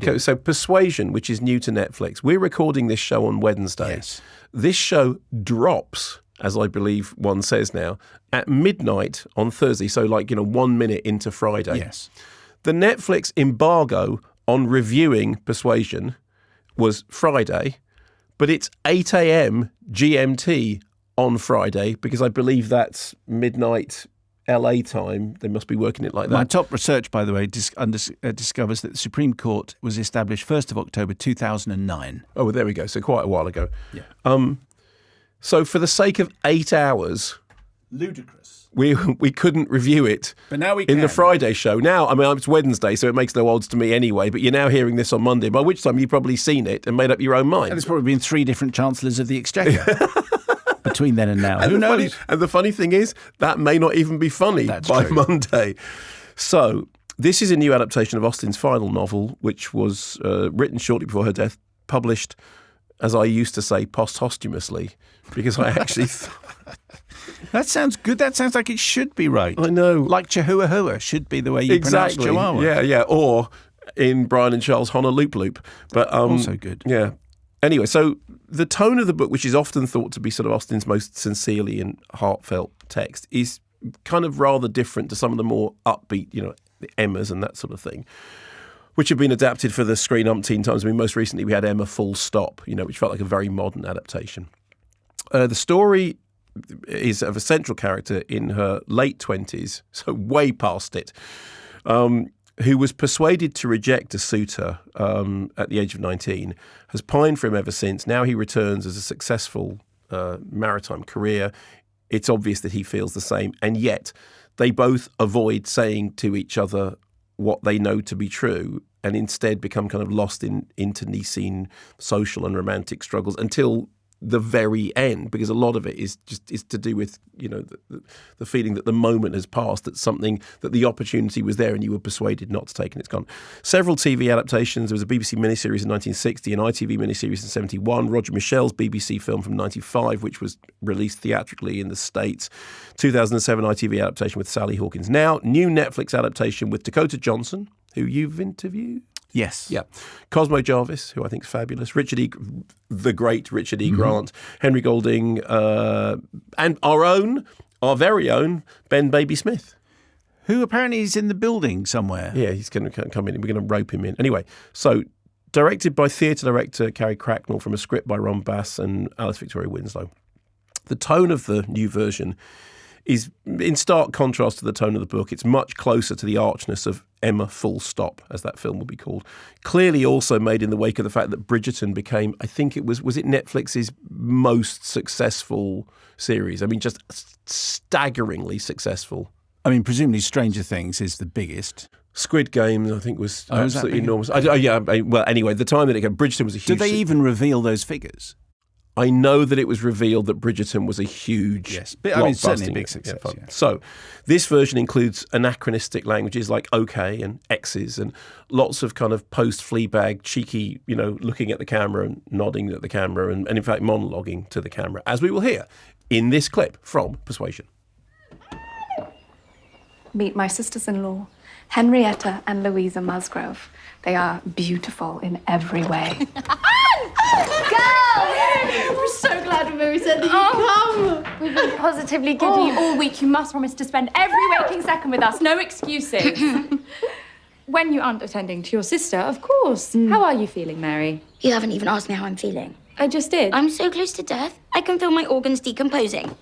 Okay, so Persuasion, which is new to Netflix, we're recording this show on Wednesday. Yes. This show drops, as I believe one says now, at midnight on Thursday, so 1 minute into Friday. Yes. The Netflix embargo on reviewing Persuasion was Friday, but it's 8 a.m. GMT on Friday, because I believe that's midnight LA time. They must be working it like that. My top research, by the way, discovers that the Supreme Court was established 1st of October 2009. Oh, well, there we go. So quite a while ago. Yeah. So for the sake of 8 hours, ludicrous, we couldn't review it. But now we in can. the Friday show. Now, I mean, it's Wednesday, so it makes no odds to me anyway. But you're now hearing this on Monday, by which time you've probably seen it and made up your own mind. And there's probably been 3 different chancellors of the Exchequer between then and now. And Who knows? And the funny thing is, that may not even be funny by true. Monday. So this is a new adaptation of Austen's final novel, which was written shortly before her death, published, as I used to say, posthumously, because I actually That sounds good. That sounds like it should be right. I know. Like Chihuahua should be the way you pronounce Chihuahua. Yeah. Or in Brian and Charles Honor Loop Loop. But also good. Yeah. Anyway, so the tone of the book, which is often thought to be sort of Austen's most sincerely and heartfelt text, is kind of rather different to some of the more upbeat, the Emmas and that sort of thing, which have been adapted for the screen umpteen times. I mean, most recently we had Emma Full Stop, which felt like a very modern adaptation. The story is of a central character in her late 20s, so way past it, who was persuaded to reject a suitor at the age of 19, has pined for him ever since. Now he returns as a successful maritime career. It's obvious that he feels the same, and yet they both avoid saying to each other what they know to be true, and instead become kind of lost in internecine social and romantic struggles until the very end, because a lot of it is to do with the feeling that the moment has passed, that the opportunity was there and you were persuaded not to take, and it's gone. Several TV adaptations. There was a BBC miniseries in 1960, an ITV miniseries in 71, Roger Michel's BBC film from 95, which was released theatrically in the States, 2007 ITV adaptation with Sally Hawkins. Now, new Netflix adaptation with Dakota Johnson, who you've interviewed. Yes. Yeah. Cosmo Jarvis, who I think is fabulous. The great Richard E. Grant, Henry Golding, and our very own Ben Baby Smith. Who apparently is in the building somewhere. Yeah, he's going to come in. We're going to rope him in. Anyway, so directed by theatre director Carrie Cracknell from a script by Ron Bass and Alice Victoria Winslow. The tone of the new version is in stark contrast to the tone of the book. It's much closer to the archness of Emma Full Stop, as that film will be called. Clearly also made in the wake of the fact that Bridgerton became, I think it was it Netflix's most successful series? I mean, just staggeringly successful. I mean, presumably Stranger Things is the biggest. Squid Game, I think, was absolutely enormous. Well, anyway, the time that it came, Bridgerton was a huge... Did they even reveal those figures? I know that it was revealed that Bridgerton was a huge, certainly a big success. Yeah. So this version includes anachronistic languages like okay and X's and lots of kind of post-Fleabag cheeky, looking at the camera and nodding at the camera and in fact monologuing to the camera, as we will hear in this clip from Persuasion. Meet my sisters-in-law, Henrietta and Louisa Musgrove. They are beautiful in every way. We're so glad when we said that you'd come. We've been positively giddy all week. You must promise to spend every waking second with us. No excuses. When you aren't attending to your sister, of course. How are you feeling, Mary? You haven't even asked me how I'm feeling. I just did. I'm so close to death, I can feel my organs decomposing.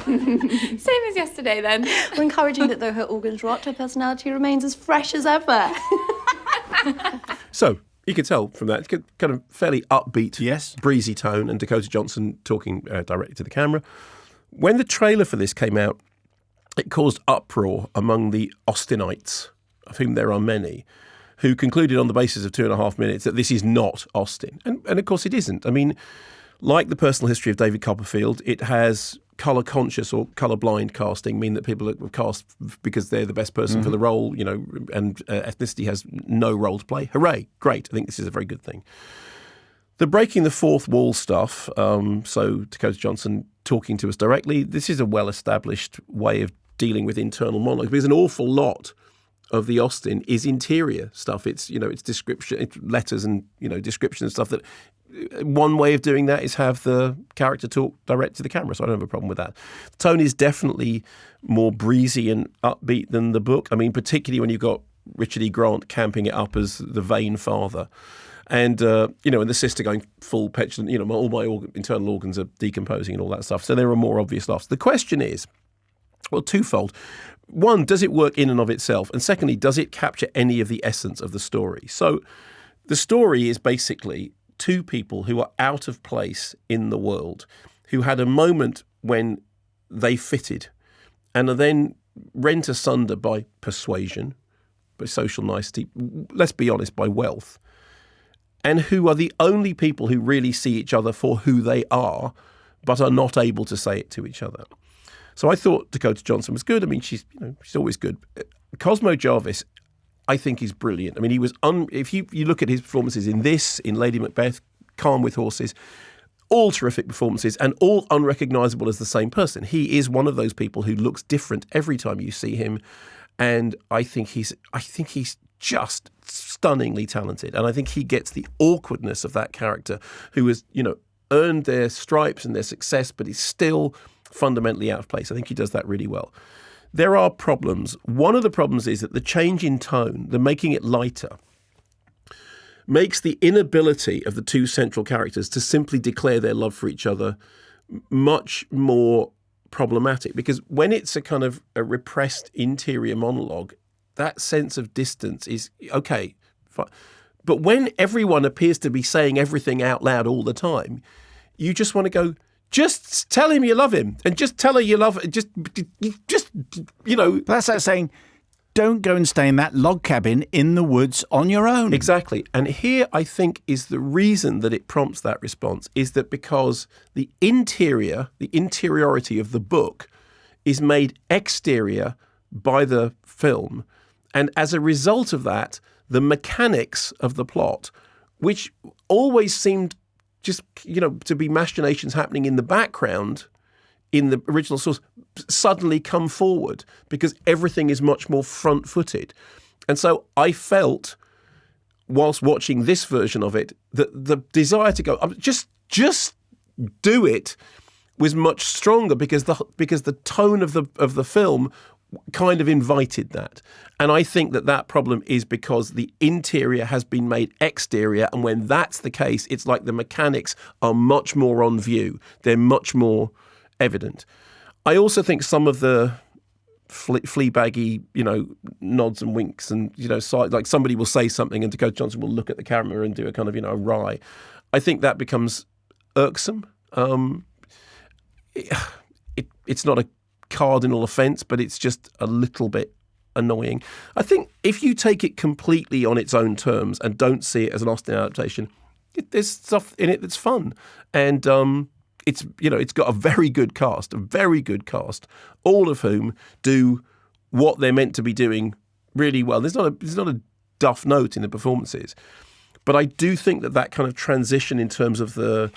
Same as yesterday, then. We're encouraging that though her organs rot, her personality remains as fresh as ever. So, you could tell from that, kind of fairly upbeat, yes, breezy tone, and Dakota Johnson talking directly to the camera. When the trailer for this came out, it caused uproar among the Austenites, of whom there are many, who concluded on the basis of 2.5 minutes that this is not Austen. And of course it isn't. I mean, like the personal history of David Copperfield, it has colour-conscious or colour-blind casting, mean that people are cast because they're the best person for the role, and ethnicity has no role to play. Hooray, great. I think this is a very good thing. The breaking the fourth wall stuff, so Dakota Johnson talking to us directly, this is a well-established way of dealing with internal monologue. There's an awful lot of the Austen is interior stuff. It's it's description, it's letters and description and stuff. That one way of doing that is have the character talk direct to the camera. So I don't have a problem with that. The tone is definitely more breezy and upbeat than the book. I mean, particularly when you've got Richard E. Grant camping it up as the vain father. And, and the sister going full petulant, all my internal organs are decomposing and all that stuff. So there are more obvious laughs. The question is, well, twofold. One, does it work in and of itself? And secondly, does it capture any of the essence of the story? So the story is basically two people who are out of place in the world, who had a moment when they fitted and are then rent asunder by persuasion, by social nicety, let's be honest, by wealth, and who are the only people who really see each other for who they are, but are not able to say it to each other. So I thought Dakota Johnson was good. I mean, she's always good. Cosmo Jarvis, I think, is brilliant. I mean, he was if you look at his performances in this, in Lady Macbeth, Calm with Horses, all terrific performances and all unrecognisable as the same person. He is one of those people who looks different every time you see him, and I think he's just stunningly talented, and I think he gets the awkwardness of that character who has earned their stripes and their success, but is still fundamentally out of place. I think he does that really well. There are problems. One of the problems is that the change in tone, the making it lighter, makes the inability of the two central characters to simply declare their love for each other much more problematic. Because when it's a kind of a repressed interior monologue, that sense of distance is okay. But when everyone appears to be saying everything out loud all the time, you just want to go, just tell him you love him and just tell her you love her. Just. That's like saying, don't go and stay in that log cabin in the woods on your own. Exactly. And here I think is the reason that it prompts that response is that because the interiority of the book is made exterior by the film. And as a result of that, the mechanics of the plot, which always seemed just, to be machinations happening in the background in the original source, suddenly come forward because everything is much more front-footed. And so I felt, whilst watching this version of it, that the desire to go, just do it was much stronger because the tone of the film kind of invited that. And I think that problem is because the interior has been made exterior, and when that's the case, it's like the mechanics are much more on view. They're much more evident. I also think some of the Fleabaggy, nods and winks and, like somebody will say something and Dakota Johnson will look at the camera and do a kind of, a wry. I think that becomes irksome. It's not a cardinal offence, but it's just a little bit annoying. I think if you take it completely on its own terms and don't see it as an Austen adaptation, there's stuff in it that's fun. And it's got a very good cast, all of whom do what they're meant to be doing really well. There's not a duff note in the performances, but I do think that kind of transition in terms of the,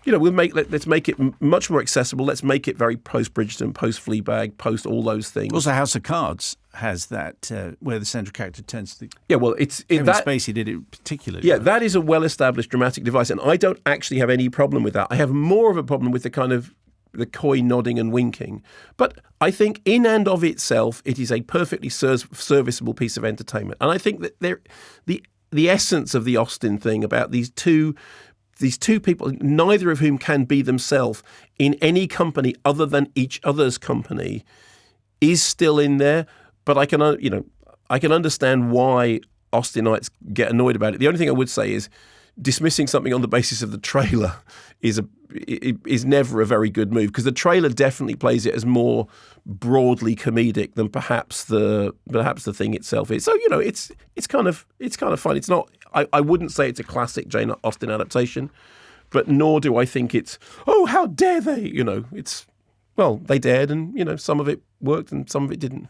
let's make it much more accessible. Let's make it very post-Bridgerton, post-Fleabag, post all those things. Also, House of Cards has that where the central character turns to the... Yeah, well, Kevin Spacey did it particularly. Yeah, that is a well-established dramatic device, and I don't actually have any problem with that. I have more of a problem with the kind of the coy nodding and winking. But I think in and of itself, it is a perfectly serviceable piece of entertainment. And I think that the essence of the Austen thing about these two people, neither of whom can be themselves in any company other than each other's company, is still in there. But I can understand why Austenites get annoyed about it. The only thing I would say is dismissing something on the basis of the trailer is never a very good move, because the trailer definitely plays it as more broadly comedic than perhaps the thing itself is. So it's kind of fun. It's not. I wouldn't say it's a classic Jane Austen adaptation, but nor do I think it's, how dare they? It's, well, they dared, and some of it worked and some of it didn't.